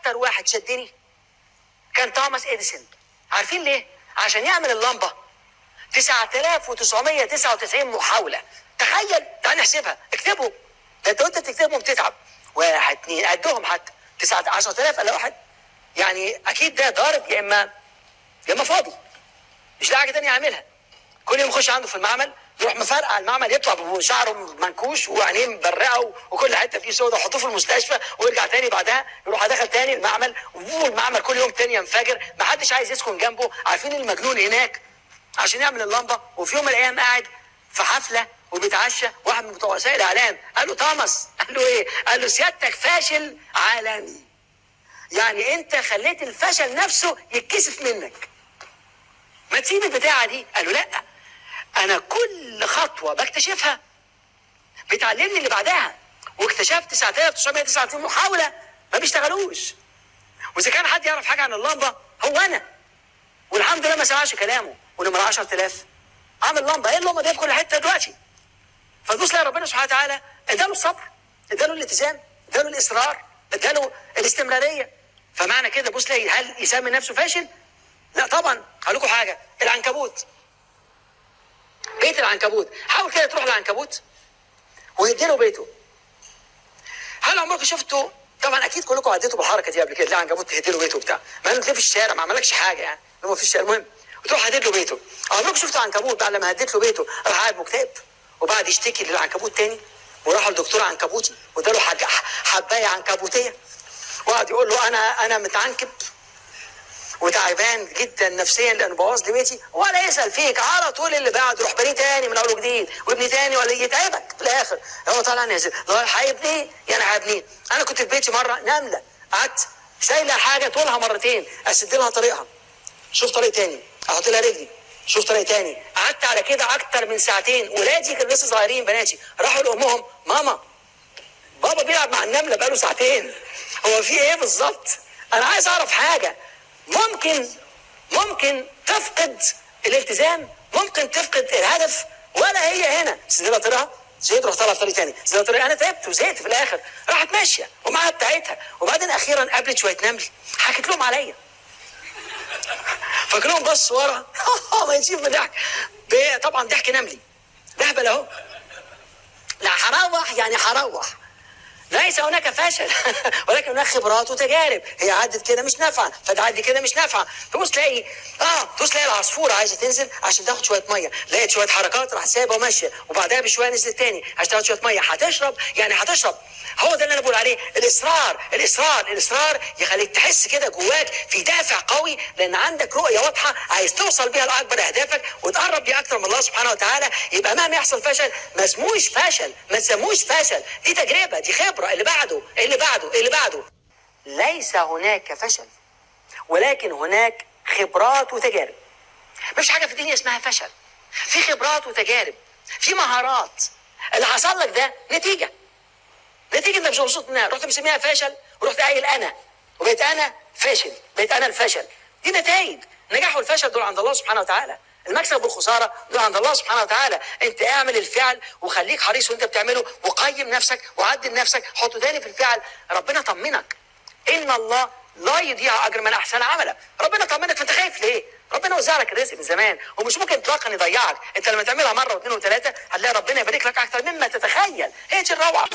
اكتر واحد شدني كان توماس اديسون. عارفين ليه؟ عشان يعمل اللمبه 9999 محاوله. تخيل، تعال نحسبها، اكتبوا. ده انت بتكتبهم بتتعب. 1 2 قدهم حتى 10,000 الا واحد. يعني اكيد ده ضارب يا اما فاضي، مش لاقي حاجه ثانيه يعملها. كل يوم يخش عنده في المعمل، يروح مفرقع المعمل، يطلع بشعره منكوش وعينيه مبرقه وكل حته فيه سودا، يحطوه في المستشفى ويرجع تاني بعدها يروح داخل تاني المعمل، والمعمل كل يوم تاني ينفجر، ما حدش عايز يسكن جنبه. عارفين المجنون هناك عشان يعمل اللمبه، وفي يوم من الايام قاعد في حفله وبيتعشى، واحد من بتوع وسائل الاعلام قال له توماس، قال له ايه؟ قال له سيادتك فاشل عالمي، يعني انت خليت الفشل نفسه يتكسف منك، ما تسيب البتاعه دي. قال له لا، انا كل خطوه بكتشفها بتعلمني اللي بعدها، واكتشفت 9999 محاوله ما بيشتغلوش. واذا كان حد يعرف حاجه عن اللمبه هو انا، والحمد لله ما سمعش كلامه. ونمر 10,000 عامل لمبه، ايه اللمبه دي في كل حته دلوقتي؟ فتبص لها ربنا سبحانه وتعالى اداله الصبر، اداله الالتزام، اداله الاصرار، اداله الاستمراريه. فمعنى كده بص لي، هل يسمي نفسه فاشل؟ لا طبعا. هقول لكم حاجه، العنكبوت، بيت العنكبوت، حاول كده تروح للعنكبوت ويديله بيته. هل عمركم شفتوا؟ طبعا اكيد كلكم عديتوا بالحركه دي قبل كده، تلاقي عنكبوت تهدله بيته بتاع، ما انه في الشارع ما عملكش حاجه، يعني هو في الشارع، المهم وتروح هدد له بيته. عمركم شفتوا عنكبوت بعد لما هديت له بيته راح قاعد مكتئب وبعد يشتكي للعنكبوت تاني، وراح للدكتور عنكبوتي واداله حبايه عنكبوتيه وقعد يقول له انا متعنكب وتعبان جدا نفسيا لانه بوظ لي بيتي، ولا يسال فيك على طول اللي بعد، روح بني تاني من اول وجديد، وابني تاني ولا يتعبك في الاخر. هو طالع نازل، لو هيبنيه يعني هيبنيه. انا كنت في بيتي مره نمله، قعدت شايله حاجه طولها مرتين، اسد لها طريقها، شوف طريق تاني، احط لها رجلي، شوف طريق تاني. قعدت على كده اكتر من ساعتين. ولادي كانوا لسه صغيرين، بناتي، راحوا لامهم، ماما بابا بيلعب مع النمله بقاله ساعتين، هو في ايه بالظبط؟ انا عايز اعرف حاجه. ممكن تفقد الالتزام، ممكن تفقد الهدف، ولا هي هنا سيدنا طريقها، زيد روح طلع في طريق تاني، سيدنا طريق، انا تعبت وزهقت في الاخر، راحت ماشيه ومعاها بتاعتها. وبعدين اخيرا قابلت شويه نمل، حكت لهم عليا، فكلهم بص ورا ما يجيب من ضحك، طبعا ضحك نملي، دهبل اهو. لا هروح، يعني هروح، ليس هناك فشل ولكن هناك خبرات وتجارب. هي عدت كده مش نافعه، فتعدي كده مش نافعه، تبص تلاقي العصفوره عايزه تنزل عشان تاخد شويه ميه، لقيت شويه حركات راح سايبه وماشيه، وبعدها بشويه نزلت تاني عشان تاخد شويه ميه، هتشرب، يعني هتشرب. هو ده اللي انا بقول عليه، الاصرار يخليك تحس كده جواك في دافع قوي، لان عندك رؤيه واضحه عايز توصل بيها لاكبر اهدافك وتقرب بيها اكتر من الله سبحانه وتعالى. يبقى مهما يحصل فشل ما اسموش فشل، ما تسموش فشل، دي تجربه، دي خبره. اللي بعده ليس هناك فشل، ولكن هناك خبرات وتجارب. مفيش حاجه في الدنيا اسمها فشل، في خبرات وتجارب، في مهارات. اللي حصل لك ده نتيجه انت مش مبسوط منها، رحت مسميها فشل ورحت قايل انا، وبقيت انا فاشل، بقيت انا الفشل. دي نتائج. النجاح والفشل دول عند الله سبحانه وتعالى، المكسب والخساره دول عند الله سبحانه وتعالى. انت اعمل الفعل وخليك حريص وانت بتعمله، وقيم نفسك وعدل نفسك، حط تاني في الفعل، ربنا طمنك. ان الله لا يضيع اجر من احسن عملا. ربنا طمنك، فانت خايف ليه؟ ربنا وزع لك الرزق من زمان ومش ممكن اطلاقا يضيعك. انت لما تعملها مره واثنين وثلاثه هتلاقي ربنا يبارك لك اكثر مما تتخيل. هي دي الروعه.